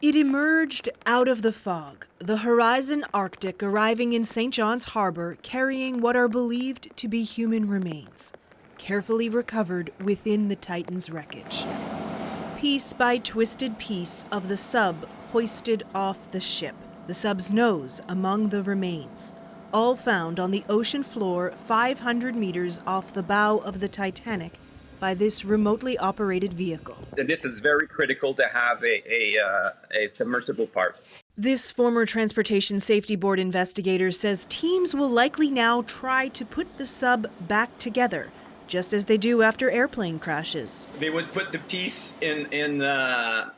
It emerged out of the fog, the Horizon Arctic arriving in St. John's Harbor carrying what are believed to be human remains, carefully recovered within the Titan's wreckage. Piece by twisted piece of the sub hoisted off the ship, the sub's nose among the remains, all found on the ocean floor 500 meters off the bow of the Titanic by this remotely operated vehicle. This is very critical to have a submersible parts. This former Transportation Safety Board investigator says teams will likely now try to put the sub back together, just as they do after airplane crashes. They would put the piece in a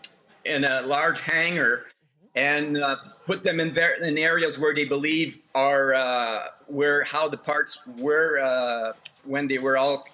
large hangar and put them in areas where they believe are how the parts were when they were all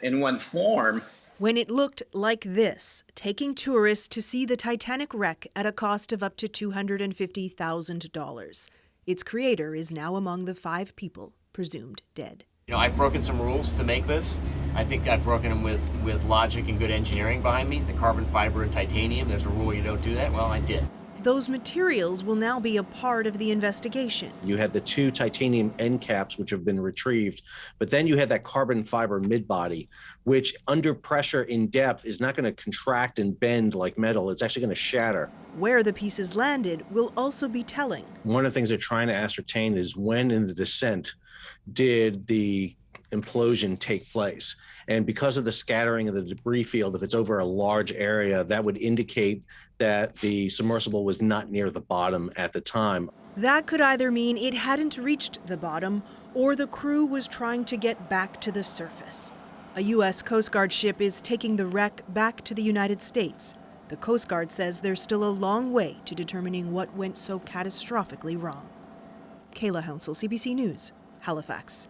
in one form. When it looked like this, taking tourists to see the Titanic wreck at a cost of up to $250,000. Its creator is now among the 5 people presumed dead. You know, I've broken some rules to make this. I think I've broken them with logic and good engineering behind me. The carbon fiber and titanium, there's a rule you don't do that. Well, I did. Those materials will now be a part of the investigation. You had the 2 titanium end caps, which have been retrieved, but then you had that carbon fiber mid-body, which under pressure in depth is not going to contract and bend like metal. It's actually going to shatter. Where the pieces landed will also be telling. One of the things they're trying to ascertain is when in the descent did the implosion take place. And because of the scattering of the debris field, if it's over a large area, that would indicate that the submersible was not near the bottom at the time. That could either mean it hadn't reached the bottom or the crew was trying to get back to the surface. A U.S. Coast Guard ship is taking the wreck back to the United States. The Coast Guard says there's still a long way to determining what went so catastrophically wrong. Kayla Hounsell, CBC News, Halifax.